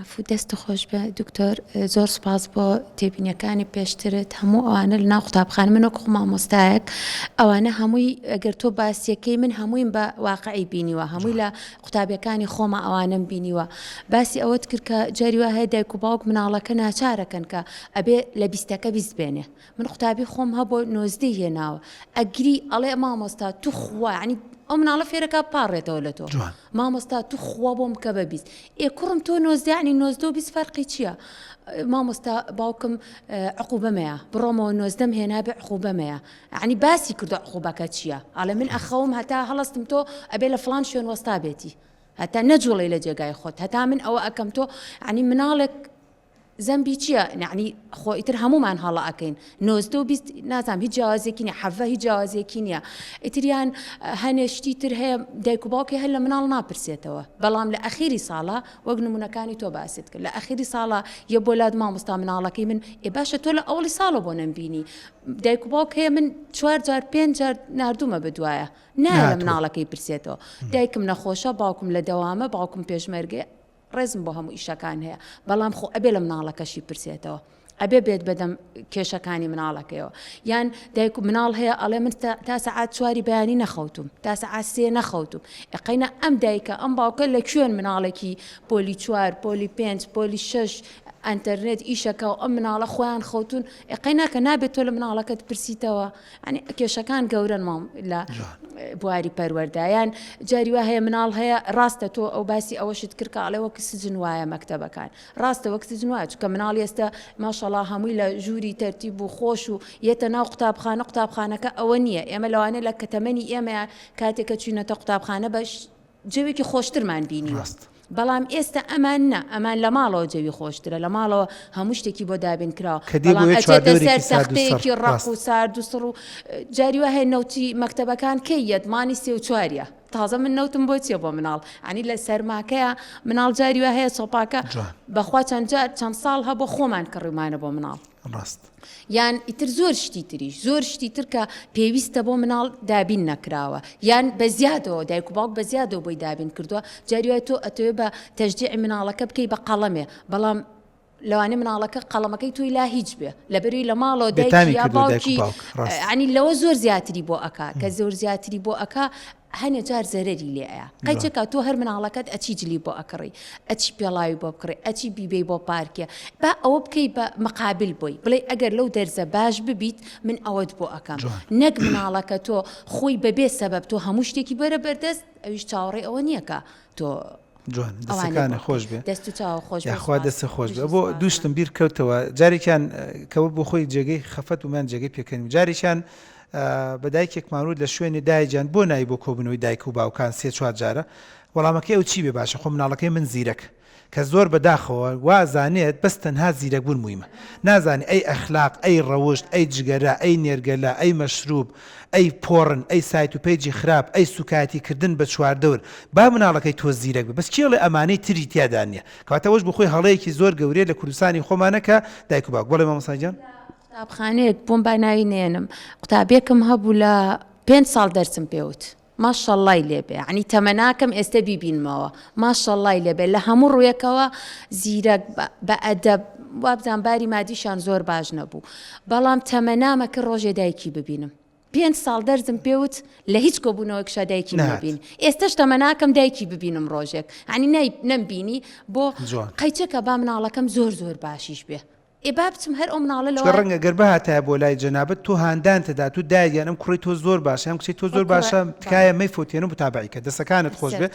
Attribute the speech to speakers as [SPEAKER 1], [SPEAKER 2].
[SPEAKER 1] عفو دەست خۆش بە دکتۆر زۆر سپاس بۆ تێبینیەکانی پێشترت هەموو ئەوانە لە ناو قوتابخانە من وەکو مامۆستایەک ئەوانە هەمووی ئەگەر تۆ باسیەکەی من هەموویم بە واقعی بینیوە هەمووی لە قوتابیەکانی خۆمە ئەوانم بینیوە باسی ئەوەت کرد کە جاریوە هەیە دایک و باوک مناڵەکە ناچارەکەن کە ئەبێ لە بیستەکە بیست بێنێ من قوتابی خۆم هەبوو نۆزدەی هێناوە ئەگری ئەڵێ مامۆستا تو خوا ینی ئەو مناڵە فێرەکە پاڕێتەوە لە تۆ مامۆستا تو خوا بۆم کە بە بیست کوڕم تۆ نۆزدەی نۆزدە و بیست فەرقی چییە؟ مامۆستا باوکم عقوبەمەیە بڕۆمەوە نۆزدەم هێنا بێ عقوبەمەیە ینی باسی کردو عقوبەکە چییە؟ ئاڵێ من ئەخەوم هەتا هەڵستم تۆ ئەبێ لە فڵان شوێن وەستا بێتی هەتا نەجوڵی لە جێگای خۆت هەتا من ئەوە ئەەکەم تۆ ینی مناڵێک زەمبی چییە؟ نعنی خۆ ئیتر هەمومان هەڵە ئەەکەین نۆزدە و بیست نازانم هیچ جیاوازێکی نیە حەڤە هیچ جیاوازێکی نییە ئیتریان هەنێشتی تر هەیە دایک و باوکی هەر لە مناڵ ناپرسێتەوە بەڵام لە ئەخیری ساڵە وەک نمونونەکانی تۆ باست کرد لە ئەخیری ساڵە یە بۆ لات مامۆستا مناڵەکەی من باشە تۆ لە ئەوڵی ساڵە بۆ نەمبینی دایک و باوک هەیە من 4 جار 5 جار نردومە بەدوایە نایە لە مناڵەکەی پرسێتەوە دایکم نەخۆشە باوکم لە دەوامە باوکم پێشمەرگێ ڕێزم بۆ هەموو ئیشەکان هەیە بەڵام خۆ ئەبێ لە مناڵەکەشی پرسێتەوە ئەبێ بێت بەدەم کێشەکانی مناڵەکەیەوە یان دایک و مناڵ هەیە ئەڵێ من تا سەعات 4 بەیانی نەخەوتم تا سەعات 3 نەخەوتم ئەقینە ئەم دایکە ئەم باوکە لە کوێن مناڵێکی پۆلی 4 پۆلی 5 پۆلی 6 ئەتەرنێت ئیشەکە و ئەم مناڵە خۆیان خەوتون ئەقیناکە نابێت تۆ لە مناڵەکەت پرسیتەوە ینی کێشەکان گەورن مام لە بواری پەروەردایان جاریوە هەیە مناڵ هەیە ڕاستە تۆ ئەو باسی ئەوەشت کرد کە ئەڵێ وەک سجن وایە مەکتەبەکان ڕاستە وەک سجن وایە چونکە مناڵ ئێستا ماشەڵڵا هەمووی لە ژووری تەرتیب و خۆش و یەتە ناو قوتابخانەکە ئەوە نییە ئێمە لەوانێ لە کەتەمەنی ئێمە کاتێکە چوینەتە قوتابخانە بەش جەوێکی خۆشترمان بینیوە بەڵام ئێستا ئەمان نە ئەمان لە ماڵەوە جەوی خۆشترە لە ماڵەوە هەموو شتێکی بۆ دابین کراوە بەڵام ئەچێتە سەر سەختەیەکی ڕق و سارد و سڕ و جاریوە هەیە نەوتی مەکتەبەکان کەی یەتمانی 3 و 4 تازە من نەوتم بۆ چیە بۆ مناڵ ینی لە سەرماکەیە مناڵ جاریوە هەیە سۆپاکە بەخوا چەند ساڵ هەبوو خۆمان کڕیمانە بۆ مناڵ
[SPEAKER 2] ڕاست
[SPEAKER 1] یان ئیتر زۆر شتی تریش زۆر شتی تر کە پێویستە بۆ مناڵ دابین نەکراوە یان بە زیادەوە دایک و باوک بە زیادەوە بۆی دابین کردووە جاریوە تۆ ئەتەوێ بە تەشجیع مناڵەکە بکەی بە قەڵەمێ بەڵام لەوانێ مناڵەکە قەڵەمەکەی تۆی لا هیچ بێ لەبەروی لە ماڵەوە دایکی یا باوکی ینی لەوە زۆر زیاتری بۆ ئەکا کە زۆر زیاتری بۆ ئەکا هەنێ جار زەرەری لێ ئەیە قەیچەکە تۆ هەر مناڵەکەت ئەچی جلی بۆ ئەکڕی ئەچی پێڵاوی بۆ بکڕی ئەچی بیبەی بۆ پارکێ با ئەوە بکەی بە مقابل بۆی بڵێ ئەگەر لەو دەرزە باش ببیت من ئەوەت بۆ ئەەکەم نەک مناڵەکە تۆ خۆی بەبێ سەبەب تۆ هەموو شتێکی بەرە بەردەست ئەویش چاوەڕێ ئەوە نییەکە تۆ
[SPEAKER 2] جوان دەستەکانە خۆش بێ
[SPEAKER 1] دەست و چاو خۆش
[SPEAKER 2] یاخوا دەستە خۆش بێ بۆ دووشتم بیر کەوتەوە جارێکیان کەوە بۆ خۆی جێگەی خەفەت ومان جێگەی پێکەنی جارێکیان بە دایکێکمان ڕوود لە شوێنی دایجان بۆ نایی بۆ کۆبنەوەی دایک و باوکان 3-4 جارە وەڵامەکەی ئەو چی بێ باشە خۆ مناڵەکەی من زیرەک کە زۆر بەداخەوە وازانێت بەس تەنها زیرەک بوون مویمە نازانی ئەی ئەخلاق ئەی ڕەوشت ئەی جگەرە ئەی نێرگەلا ئەی مەشروب ئەی پۆڕن ئەی سایت و پێیجی خراپ ئەی سوکاتیکردن بە چواردەور با مناڵەکەی تۆ زیرەک بێ بەس کێڵێ ئەمانەی تری تیادا نیە کەواتەوەش بخۆی هەڵەیەکی زۆر گەورەیە لە کوردستانی خۆمانەکە دایک و باوک بەڵێ مامۆستاجان
[SPEAKER 1] قوتابخانەیەک بۆم باناوی نێنم قوتابێکم هەبوو لە 5 ساڵ دەرسم پێوت ماشەڵڵای لێبێ عنی تەمەناکەم ئێستا بیبینمەوە ماشەڵڵای لێبێ لە هەموو ڕوویەکەوە زیرەک بە ئەدەب وابزان باری مادیشان زۆر باش نەبوو بەڵام تەمەنامە کە ڕۆژێ دایکی ببینم 5 ساڵ دەرزم پێوت لە هیچ کۆبوونەوەکشا دایکی نبین ئێستش تەمەناکەم دایکی ببینم ڕۆژێک عنی نەمبینی بۆ قەیچەکە با مناڵەکەم زۆر باشیش بێ ئێبابچم هەر ئەو مناڵە لەوە
[SPEAKER 2] ڕەنگە گەر بەهاتایە بۆ لای جەنابەت تۆ هاندان تەدا تو دایگەن ئەم کوڕی تۆ زۆر باشە ئەم کچی تۆ زۆر باشە تکایە مەی فۆتێنە متابعیکە دەستەکانت خۆش بێ